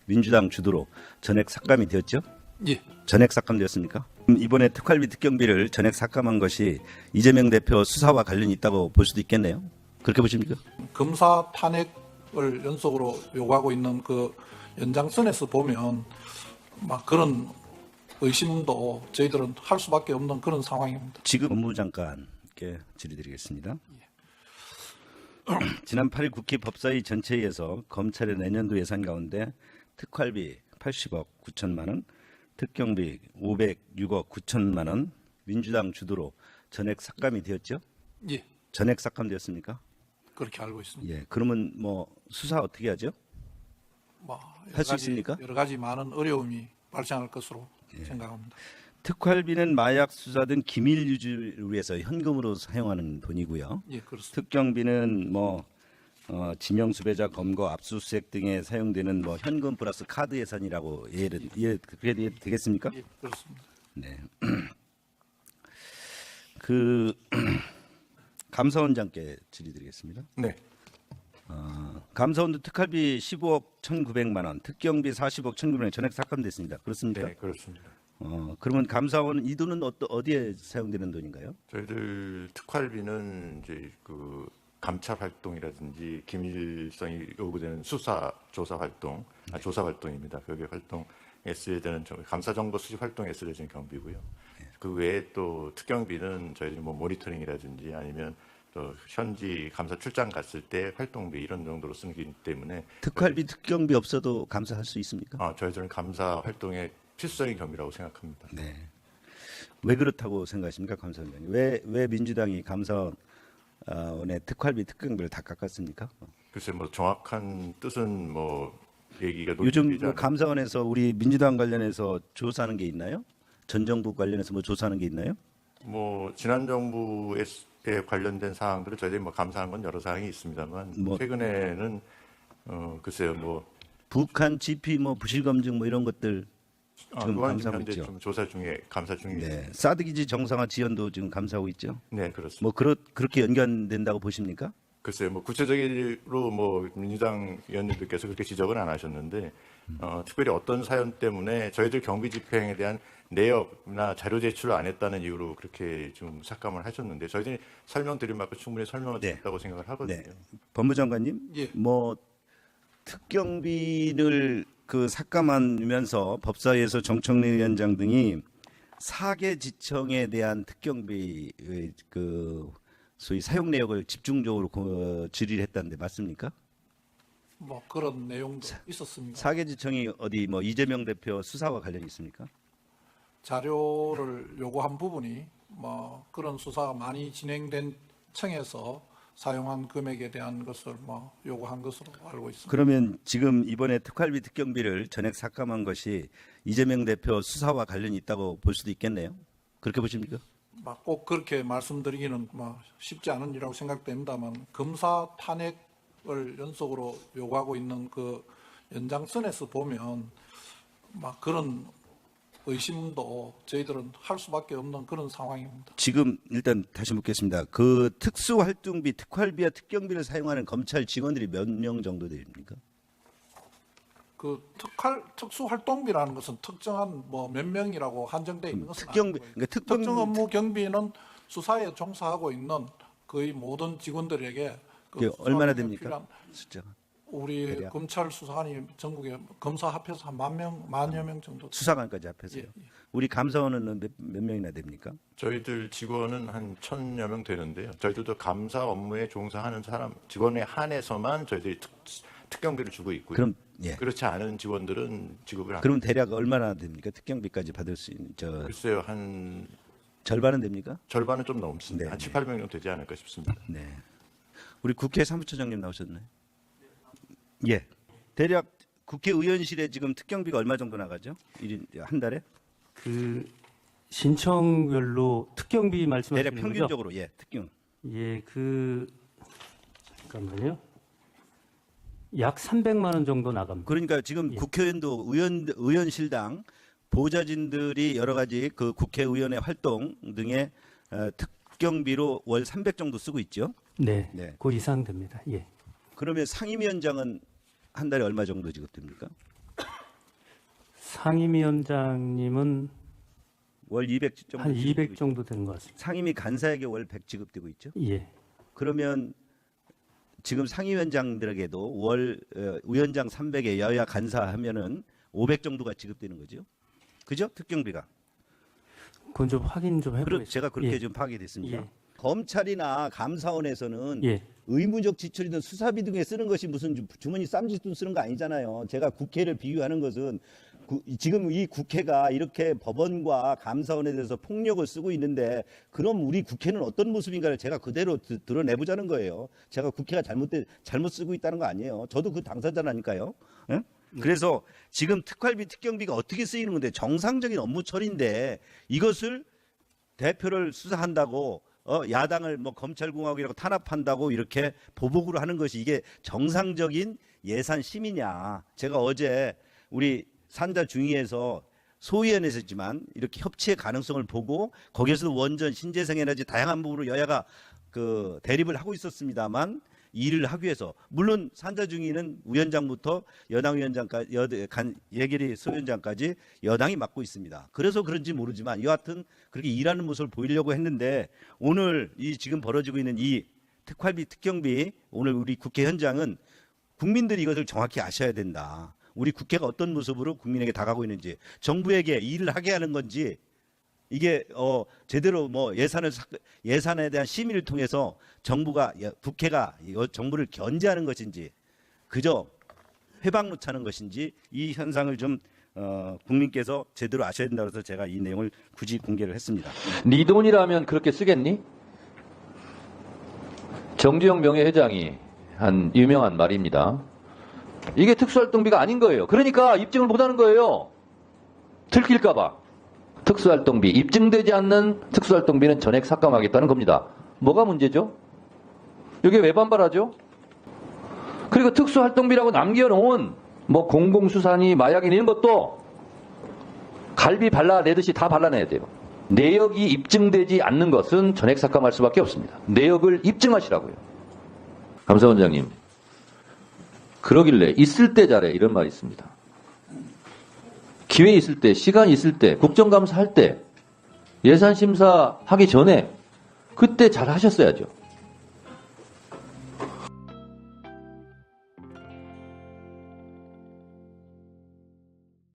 민주당 주도로 전액 삭감이 되었죠? 예. 전액 삭감되었습니까? 이번에 특활비 특경비를 전액 삭감한 것이 이재명 대표 수사와 관련이 있다고 볼 수도 있겠네요. 그렇게 보십니까? 검사 탄핵을 연속으로 요구하고 있는 그 연장선에서 보면 막 그런 의심도 저희들은 할 수밖에 없는 그런 상황입니다. 지금 법무장관께 질의드리겠습니다. 지난 8일 국회 법사위 전체회에서 검찰의 내년도 예산 가운데 특활비 80억 9천만 원, 특경비 506억 9천만 원, 민주당 주도로 전액 삭감이 되었죠? 예. 전액 삭감되었습니까? 그렇게 알고 있습니다. 예. 그러면 뭐 수사 어떻게 하죠? 뭐 할수 있습니까? 여러 가지 많은 어려움이 발생할 것으로 생각합니다. 특활비는 마약 수사 등 기밀 유지를 위해서 현금으로 사용하는 돈이고요. 예, 그렇습니다. 특경비는 뭐 지명 수배자 검거, 압수수색 등에 사용되는 뭐 현금 플러스 카드 예산이라고 그게 되겠습니까? 예, 그렇습니다. 네. 그 감사원장께 질의드리겠습니다. 네. 감사원도 특활비 15억 1,900만 원, 특경비 40억 1,900만 원 전액 삭감됐습니다. 그렇습니까? 네, 그렇습니다. 그러면 감사원은 이 돈은 어디에 사용되는 돈인가요? 저희들 특활비는 이제 그 감찰 활동이라든지 기밀성이 요구되는 수사 조사 활동, 조사 활동입니다. 거기 활동에 쓰여야 되는 감사 정보 수집 활동에 쓰여진 경비고요. 그 외에 또 특경비는 저희들이 뭐 모니터링이라든지 아니면 또 현지 감사 출장 갔을 때 활동비 이런 정도로 쓰는 기 때문에 특활비 특경비 없어도 감사할 수 있습니까? 저희들은 감사 활동의 필수적인 경비라고 생각합니다. 네. 왜 그렇다고 생각하십니까, 감사원장님? 왜 민주당이 감사원의 특활비 특경비를 다 깎았습니까? 글쎄 뭐 정확한 뜻은 뭐 얘기가 요즘 논의되지 뭐 않- 감사원에서 우리 민주당 관련해서 조사하는 게 있나요? 전 정부 관련해서 뭐 조사하는 게 있나요? 뭐 지난 정부에 관련된 사항들을 저희들이 뭐 감사한 건 여러 사항이 있습니다만 뭐- 최근에는 글쎄요 뭐 북한 GP 뭐 부실 검증 뭐 이런 것들 지금 그건 감사하고 현재 있죠. 좀 조사 중에 감사 중입니다. 네. 사드 기지 정상화 지연도 지금 감사하고 있죠. 네, 그렇습니다. 뭐 그렇게 연관된다고 보십니까? 글쎄요 뭐 구체적으로 뭐 민주당 의원님들께서 그렇게 지적은 안 하셨는데 특별히 어떤 사연 때문에 저희들 경비 집행에 대한 내역이나 자료 제출을 안 했다는 이유로 그렇게 좀 삭감을 하셨는데 저희들이 설명드린 만큼 충분히 설명을 네. 드렸다고 생각을 하거든요. 네. 법무장관님, 예. 뭐 특경비를 그 삭감하면서 법사위에서 정청래 위원장 등이 사개지청에 대한 특경비의 그 소위 사용 내역을 집중적으로 질의를 했다는데 맞습니까? 뭐 그런 내용도 있었습니다. 사개지청이 어디 뭐 이재명 대표 수사와 관련이 있습니까? 자료를 요구한 부분이 뭐 그런 수사가 많이 진행된 청에서 사용한 금액에 대한 것을 뭐 요구한 것으로 알고 있습니다. 그러면 지금 이번에 특활비 특경비를 전액 삭감한 것이 이재명 대표 수사와 관련이 있다고 볼 수도 있겠네요. 그렇게 보십니까? 막 꼭 그렇게 말씀드리기는 뭐 쉽지 않은 일이라고 생각됩니다만 검사 탄핵을 연속으로 요구하고 있는 그 연장선에서 보면 막 그런 의심도 저희들은 할 수밖에 없는 그런 상황입니다. 지금 일단 다시 묻겠습니다. 그 특수활동비, 특활비와 특경비를 사용하는 검찰 직원들이 몇 명 정도 됩니까? 그 특수활동비라는 것은 특정한 뭐 몇 명이라고 한정되어 있는 것은 특경비, 아니고요. 그러니까 특경 특정 업무 경비는 수사에 종사하고 있는 거의 모든 직원들에게 그 그게 수사 얼마나 능력이 됩니까? 필요한 숫자가. 우리 대략? 검찰 검찰 수사관이 전국에 검사 합해서 한 만여 명 정도. 수사관까지 합해서요. 예, 예. 우리 감사원은 몇 명이나 됩니까? 저희들 직원은 한 1,000여 명 되는데요. 저희들도 감사 업무에 종사하는 사람 직원에 한해서만 저희들이 특경비를 주고 있고요. 그럼 예. 그렇지 않은 직원들은 지급을 안. 그럼 대략 얼마나 됩니까? 특경비까지 받을 수 있는 글쎄요 한 절반은 됩니까? 절반은 좀 넘습니다. 네, 한 네. 7, 800명 정도 되지 않을까 싶습니다. 네. 우리 국회 사무처장님 나오셨나요? 예. 대략 국회의원실에 지금 특경비가 얼마 정도 나가죠? 한 달에? 그 신청별로 특경비 대략 말씀하시는 거죠? 평균적으로 예, 특경. 예, 잠깐만요. 약 300만 원 정도 나갑니다. 그러니까 지금 예. 국회의원도 의원실당 보좌진들이 여러 가지 그 국회의원의 활동 등의 특경비로 월 300 정도 쓰고 있죠. 네, 네. 그 이상 됩니다. 예. 그러면 상임위원장은 한 달에 얼마 정도 지급됩니까? 상임위원장님은 월 200 정도 한 지급되고 200 정도 되는 것 같습니다. 상임위 간사에게 월 100 지급되고 있죠. 예. 그러면 지금 상임위원장들에게도 월 위원장 300에 여야 간사 하면은 500 정도가 지급되는 거죠. 그죠? 특경비가. 그건 좀 확인 좀 해보겠습니다. 제가 그렇게 예. 좀 파악이 됐습니다. 예. 검찰이나 감사원에서는 예. 의무적 지출이든 수사비 등에 쓰는 것이 무슨 주머니 쌈짓돈 쓰는 거 아니잖아요. 제가 국회를 비유하는 것은 지금 이 국회가 이렇게 법원과 감사원에 대해서 폭력을 쓰고 있는데 그럼 우리 국회는 어떤 모습인가를 제가 그대로 드러내보자는 거예요. 제가 국회가 잘못 쓰고 있다는 거 아니에요. 저도 그 당사자라니까요. 예? 그래서 지금 특활비, 특경비가 어떻게 쓰이는 건데 정상적인 업무 처리인데 이것을 대표를 수사한다고 야당을 뭐 검찰공화국이라고 탄압한다고 이렇게 보복으로 하는 것이 이게 정상적인 예산 심이냐. 제가 어제 우리 산자중위에서 소위원회에서 했지만 이렇게 협치의 가능성을 보고 거기에서도 원전, 신재생 에너지 다양한 부분으로 여야가 그 대립을 하고 있었습니다만 일을 하기 위해서 물론 산자중위는 위원장부터 여당 위원장까지 예결위 소위원장까지 여당이 맡고 있습니다. 그래서 그런지 모르지만 여하튼 그렇게 일하는 모습을 보이려고 했는데 오늘 이 지금 벌어지고 있는 이 특활비 특경비 오늘 우리 국회 현장은 국민들이 이것을 정확히 아셔야 된다. 우리 국회가 어떤 모습으로 국민에게 다가가고 있는지 정부에게 일을 하게 하는 건지 이게 제대로 뭐 예산에 대한 심의를 통해서 국회가 정부를 견제하는 것인지 그저 회방 놓자는 것인지 이 현상을 좀 국민께서 제대로 아셔야 된다고 해서 제가 이 내용을 굳이 공개를 했습니다. 네 돈이라면 그렇게 쓰겠니? 정주영 명예회장이 한 유명한 말입니다. 이게 특수활동비가 아닌 거예요. 그러니까 입증을 못하는 거예요. 들킬까 봐. 특수활동비, 입증되지 않는 특수활동비는 전액 삭감하겠다는 겁니다. 뭐가 문제죠? 여기에 왜 반발하죠? 그리고 특수활동비라고 남겨놓은 뭐 공공수사니 마약이니 이런 것도 갈비 발라내듯이 다 발라내야 돼요. 내역이 입증되지 않는 것은 전액 삭감할 수밖에 없습니다. 내역을 입증하시라고요. 감사원장님, 그러길래 있을 때 잘해 이런 말이 있습니다. 기회 있을 때, 시간 있을 때, 국정감사 할 때, 예산심사 하기 전에 그때 잘 하셨어야죠.